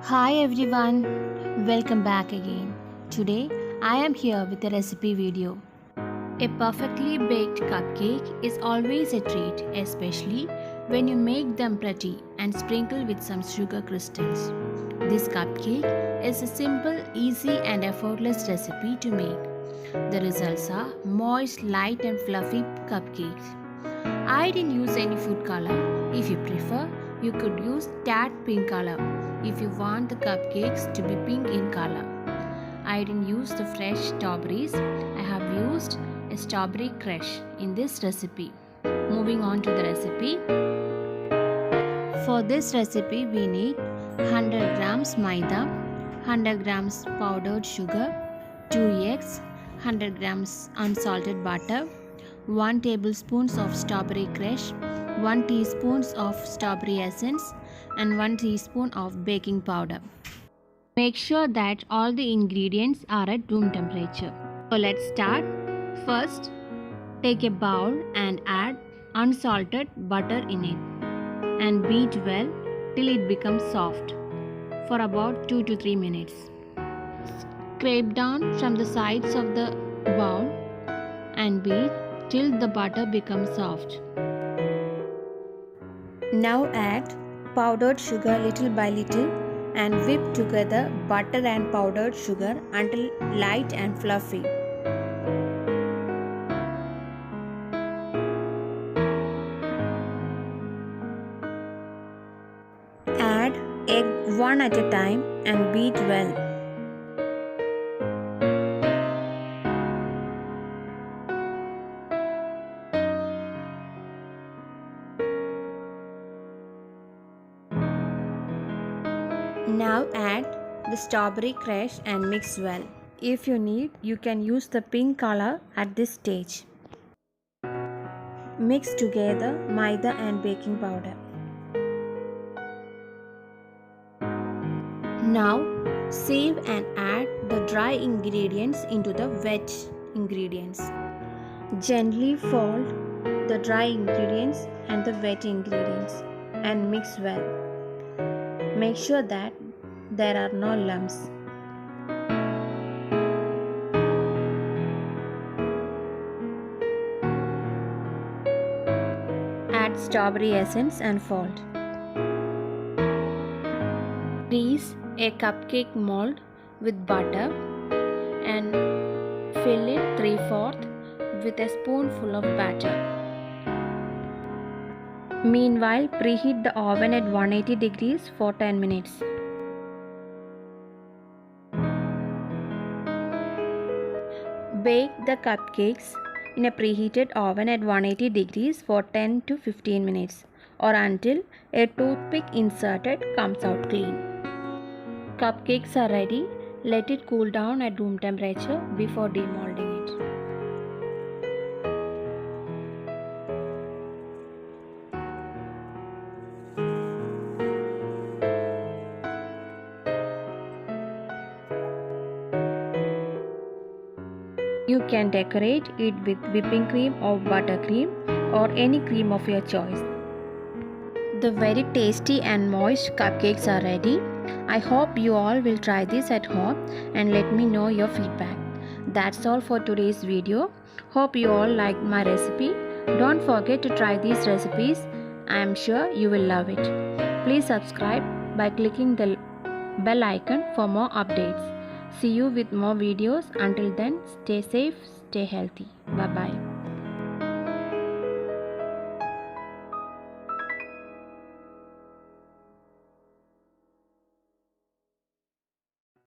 Hi everyone, welcome back again. Today I am here with a recipe video. A perfectly baked cupcake is always a treat, especially when you make them pretty and sprinkle with some sugar crystals. This cupcake is a simple, easy and effortless recipe to make. The results are moist, light and fluffy cupcakes. I didn't use any food color. If you prefer, you could use tad pink color if you want the cupcakes to be pink in color. I didn't use the fresh strawberries. I have used a strawberry crush in this recipe. Moving on to the recipe. For this recipe we need 100 grams maida, 100 grams powdered sugar, 2 eggs, 100 grams unsalted butter, 1 tablespoon of strawberry crush, 1 teaspoon of strawberry essence and 1 teaspoon of baking powder. Make sure that all the ingredients are at room temperature. So let's start. First, take a bowl and add unsalted butter in it and beat well till it becomes soft for about 2 to 3 minutes. Scrape down from the sides of the bowl and beat till the butter becomes soft. Now add powdered sugar little by little and whip together butter and powdered sugar until light and fluffy. Add egg one at a time and beat well. Now add the strawberry crush and mix well. If you need, you can use the pink color at this stage. Mix together maida and baking powder. Now sieve and add the dry ingredients into the wet ingredients. Gently fold the dry ingredients and the wet ingredients and mix well. Make sure that there are no lumps. Add strawberry essence and fold. Grease a cupcake mold with butter and fill it 3/4 with a spoonful of batter. Meanwhile, preheat the oven at 180 degrees for 10 minutes. Bake the cupcakes in a preheated oven at 180 degrees for 10 to 15 minutes or until a toothpick inserted comes out clean. Cupcakes are ready. Let it cool down at room temperature before demolding it. You can decorate it with whipping cream or buttercream or any cream of your choice. The very tasty and moist cupcakes are ready. I hope you all will try this at home and let me know your feedback. That's all for today's video. Hope you all liked my recipe. Don't forget to try these recipes. I am sure you will love it. Please subscribe by clicking the bell icon for more updates. See you with more videos. Until then, stay safe, stay healthy. Bye bye.